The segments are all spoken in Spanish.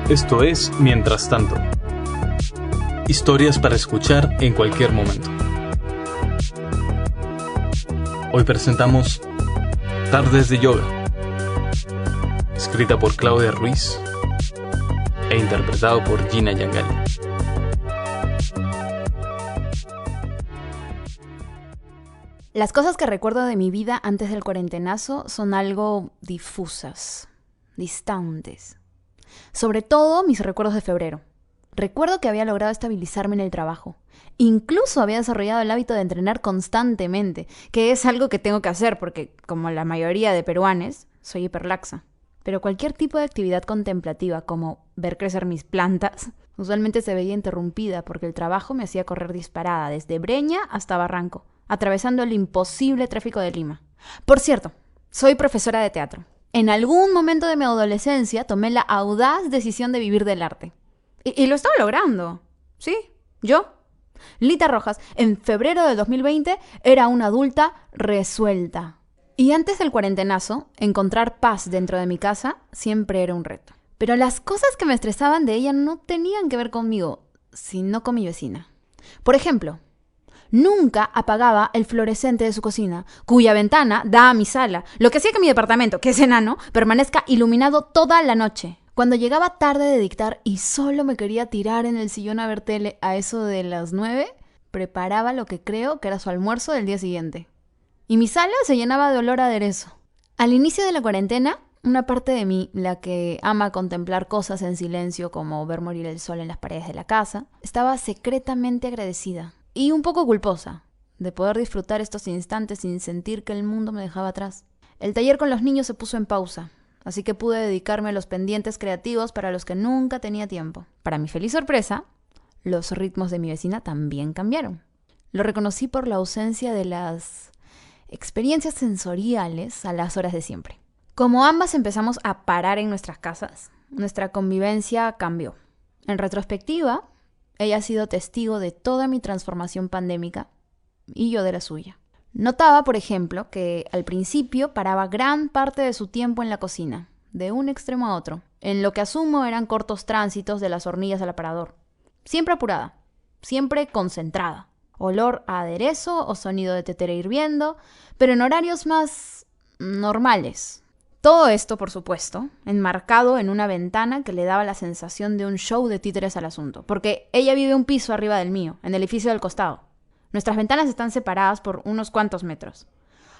Esto es Mientras tanto. Historias para escuchar en cualquier momento. Hoy presentamos Tardes de Yoga, escrita por Claudia Ruiz e interpretado por Gina Yangali. Las cosas que recuerdo de mi vida antes del cuarentenazo son algo difusas, distantes. Sobre todo mis recuerdos de febrero. Recuerdo que había logrado estabilizarme en el trabajo. Incluso había desarrollado el hábito de entrenar constantemente, que es algo que tengo que hacer porque, como la mayoría de peruanos, soy hiperlaxa. Pero cualquier tipo de actividad contemplativa, como ver crecer mis plantas, usualmente se veía interrumpida porque el trabajo me hacía correr disparada desde Breña hasta Barranco, atravesando el imposible tráfico de Lima. Por cierto, soy profesora de teatro. En algún momento de mi adolescencia tomé la audaz decisión de vivir del arte. Y lo estaba logrando. Sí, yo, Lita Rojas, en febrero del 2020 era una adulta resuelta. Y antes del cuarentenazo, encontrar paz dentro de mi casa siempre era un reto. Pero las cosas que me estresaban de ella no tenían que ver conmigo, sino con mi vecina. Por ejemplo, nunca apagaba el fluorescente de su cocina, cuya ventana da a mi sala, lo que hacía que mi departamento, que es enano, permanezca iluminado toda la noche. Cuando llegaba tarde de dictar y solo me quería tirar en el sillón a ver tele a eso de las 9, preparaba lo que creo que era su almuerzo del día siguiente. Y mi sala se llenaba de olor a aderezo. Al inicio de la cuarentena, una parte de mí, la que ama contemplar cosas en silencio como ver morir el sol en las paredes de la casa, estaba secretamente agradecida. Y un poco culposa de poder disfrutar estos instantes sin sentir que el mundo me dejaba atrás. El taller con los niños se puso en pausa, así que pude dedicarme a los pendientes creativos para los que nunca tenía tiempo. Para mi feliz sorpresa, los ritmos de mi vecina también cambiaron. Lo reconocí por la ausencia de las experiencias sensoriales a las horas de siempre. Como ambas empezamos a parar en nuestras casas, nuestra convivencia cambió. En retrospectiva, ella ha sido testigo de toda mi transformación pandémica y yo de la suya. Notaba, por ejemplo, que al principio paraba gran parte de su tiempo en la cocina, de un extremo a otro, en lo que asumo eran cortos tránsitos de las hornillas al aparador. Siempre apurada, siempre concentrada. Olor a aderezo o sonido de tetera hirviendo, pero en horarios más normales. Todo esto, por supuesto, enmarcado en una ventana que le daba la sensación de un show de títeres al asunto, porque ella vive un piso arriba del mío, en el edificio del costado. Nuestras ventanas están separadas por unos cuantos metros.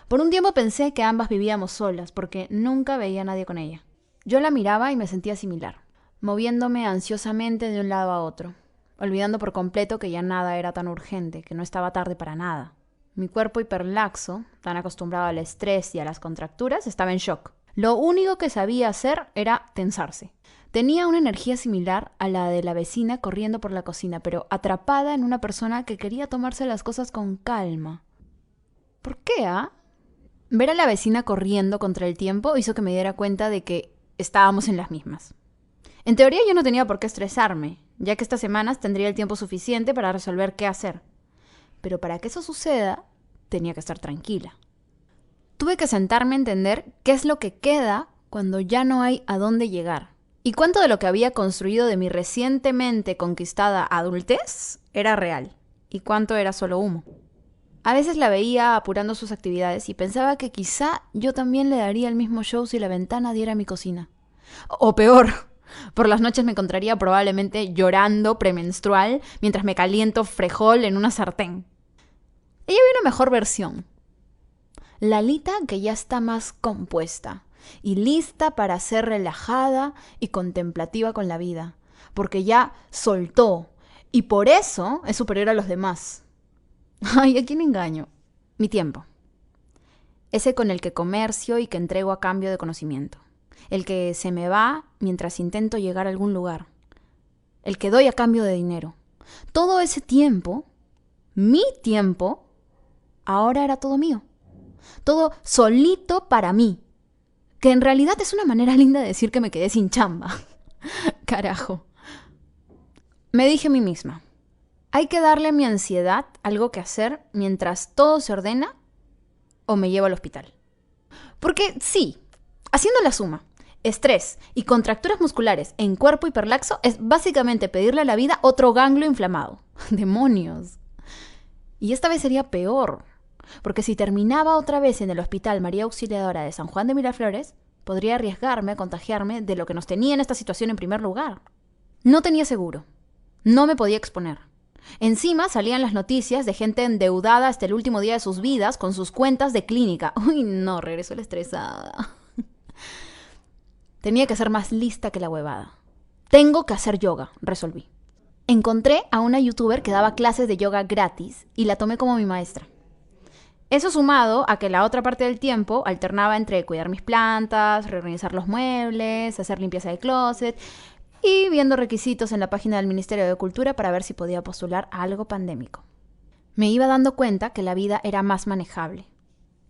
Por un tiempo pensé que ambas vivíamos solas, porque nunca veía a nadie con ella. Yo la miraba y me sentía similar, moviéndome ansiosamente de un lado a otro, olvidando por completo que ya nada era tan urgente, que no estaba tarde para nada. Mi cuerpo hiperlaxo, tan acostumbrado al estrés y a las contracturas, estaba en shock. Lo único que sabía hacer era tensarse. Tenía una energía similar a la de la vecina corriendo por la cocina, pero atrapada en una persona que quería tomarse las cosas con calma. ¿Por qué, Ver a la vecina corriendo contra el tiempo hizo que me diera cuenta de que estábamos en las mismas. En teoría yo no tenía por qué estresarme, ya que estas semanas tendría el tiempo suficiente para resolver qué hacer. Pero para que eso suceda, tenía que estar tranquila. Tuve que sentarme a entender qué es lo que queda cuando ya no hay a dónde llegar. Y cuánto de lo que había construido de mi recientemente conquistada adultez era real. Y cuánto era solo humo. A veces la veía apurando sus actividades y pensaba que quizá yo también le daría el mismo show si la ventana diera a mi cocina. O peor, por las noches me encontraría probablemente llorando premenstrual mientras me caliento frejol en una sartén. Ella vio una mejor versión. La Lita que ya está más compuesta y lista para ser relajada y contemplativa con la vida, porque ya soltó y por eso es superior a los demás. Ay, ¿a quién engaño? Mi tiempo. Ese con el que comercio y que entrego a cambio de conocimiento. El que se me va mientras intento llegar a algún lugar. El que doy a cambio de dinero. Todo ese tiempo, mi tiempo, ahora era todo mío. Todo solito para mí. Que en realidad es una manera linda de decir que me quedé sin chamba. Carajo. Me dije a mí misma, hay que darle a mi ansiedad algo que hacer mientras todo se ordena o me llevo al hospital. Porque sí, haciendo la suma, Estrés y contracturas musculares en cuerpo hiperlaxo es básicamente pedirle a la vida otro ganglio inflamado. ¡Demonios! Y esta vez sería peor, porque si terminaba otra vez en el Hospital María Auxiliadora de San Juan de Miraflores, podría arriesgarme a contagiarme de lo que nos tenía en esta situación en primer lugar. No tenía seguro. No me podía exponer. Encima salían las noticias de gente endeudada hasta el último día de sus vidas con sus cuentas de clínica. Uy, no, regresó la estresada. Tenía que ser más lista que la huevada. Tengo que hacer yoga, resolví. Encontré a una youtuber que daba clases de yoga gratis y la tomé como mi maestra. Eso sumado a que la otra parte del tiempo alternaba entre cuidar mis plantas, reorganizar los muebles, hacer limpieza de closet y viendo requisitos en la página del Ministerio de Cultura para ver si podía postular a algo pandémico. Me iba dando cuenta que la vida era más manejable.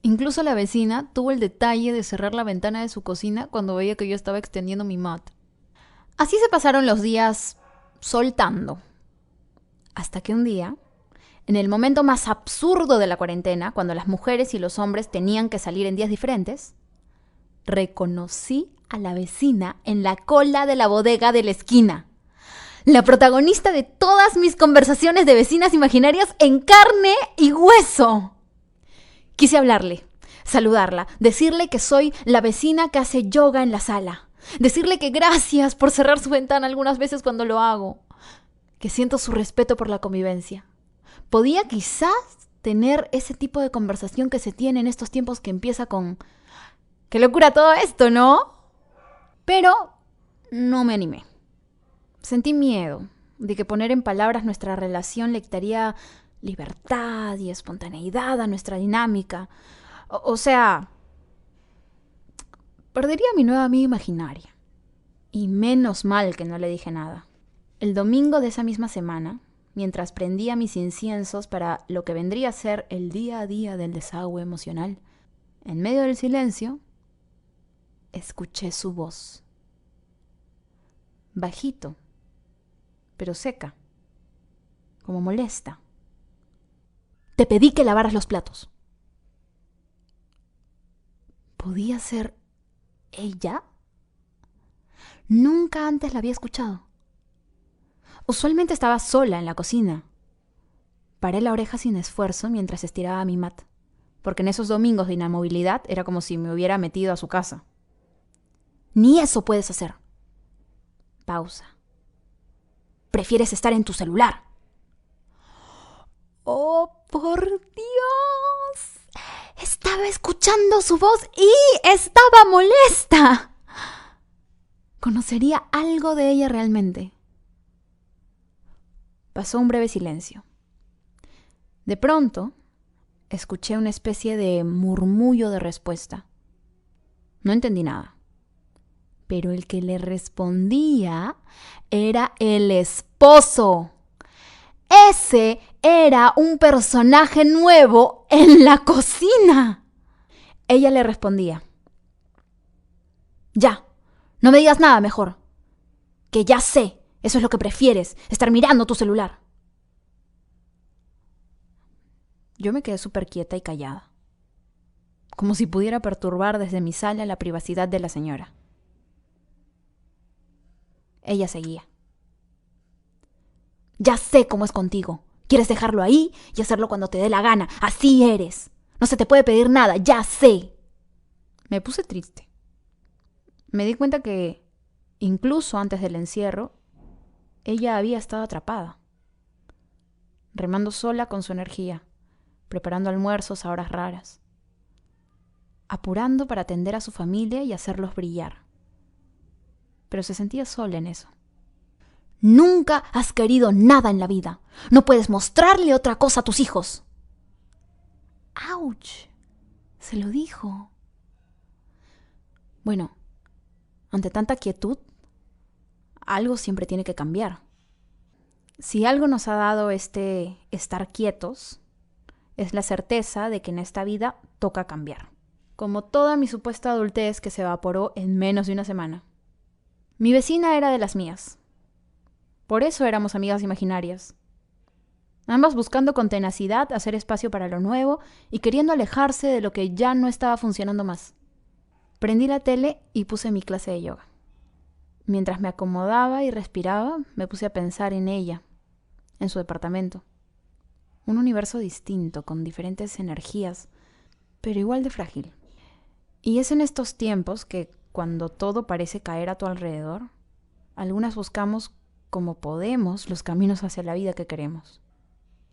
Incluso la vecina tuvo el detalle de cerrar la ventana de su cocina cuando veía que yo estaba extendiendo mi mat. Así se pasaron los días soltando. Hasta que un día, en el momento más absurdo de la cuarentena, cuando las mujeres y los hombres tenían que salir en días diferentes, reconocí a la vecina en la cola de la bodega de la esquina. La protagonista de todas mis conversaciones de vecinas imaginarias en carne y hueso. Quise hablarle, saludarla, decirle que soy la vecina que hace yoga en la sala. Decirle que gracias por cerrar su ventana algunas veces cuando lo hago. Que siento su respeto por la convivencia. Podía quizás tener ese tipo de conversación que se tiene en estos tiempos que empieza con ¡qué locura todo esto!, ¿no? Pero no me animé. Sentí miedo de que poner en palabras nuestra relación le quitaría libertad y espontaneidad a nuestra dinámica. O sea, perdería a mi nueva amiga imaginaria. Y menos mal que no le dije nada. El domingo de esa misma semana, mientras prendía mis inciensos para lo que vendría a ser el día a día del desagüe emocional, en medio del silencio, escuché su voz. Bajito, pero seca, como molesta. Te pedí que lavaras los platos. ¿Podía ser ella? Nunca antes la había escuchado. Usualmente estaba sola en la cocina. Paré la oreja sin esfuerzo mientras estiraba mi mat, porque en esos domingos de inamovilidad era como si me hubiera metido a su casa. Ni eso puedes hacer. Pausa. Prefieres estar en tu celular. ¡Oh, por Dios! Estaba escuchando su voz y estaba molesta. ¿Conocería algo de ella realmente? Pasó un breve silencio. De pronto, escuché una especie de murmullo de respuesta. No entendí nada. Pero el que le respondía era el esposo. Ese era un personaje nuevo en la cocina. Ella le respondía: ya, no me digas nada mejor. Que ya sé, eso es lo que prefieres, estar mirando tu celular. Yo me quedé súper quieta y callada, como si pudiera perturbar desde mi sala la privacidad de la señora. Ella seguía. Ya sé cómo es contigo. Quieres dejarlo ahí y hacerlo cuando te dé la gana. Así eres. No se te puede pedir nada, ya sé. Me puse triste. Me di cuenta que, incluso antes del encierro, ella había estado atrapada, remando sola con su energía, preparando almuerzos a horas raras, apurando para atender a su familia y hacerlos brillar. Pero se sentía sola en eso. Nunca has querido nada en la vida. No puedes mostrarle otra cosa a tus hijos. ¡Auch! Se lo dijo. Bueno, ante tanta quietud, algo siempre tiene que cambiar. Si algo nos ha dado este estar quietos, es la certeza de que en esta vida toca cambiar. Como toda mi supuesta adultez que se evaporó en menos de una semana. Mi vecina era de las mías. Por eso éramos amigas imaginarias. Ambas buscando con tenacidad hacer espacio para lo nuevo y queriendo alejarse de lo que ya no estaba funcionando más. Prendí la tele y puse mi clase de yoga. Mientras me acomodaba y respiraba, me puse a pensar en ella, en su departamento. Un universo distinto, con diferentes energías, pero igual de frágil. Y es en estos tiempos que, cuando todo parece caer a tu alrededor, algunas buscamos como podemos los caminos hacia la vida que queremos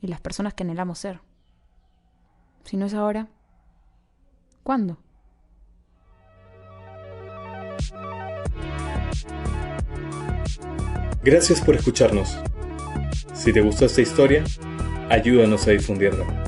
y las personas que anhelamos ser. Si no es ahora, ¿cuándo? Gracias por escucharnos. Si te gustó esta historia, ayúdanos a difundirla.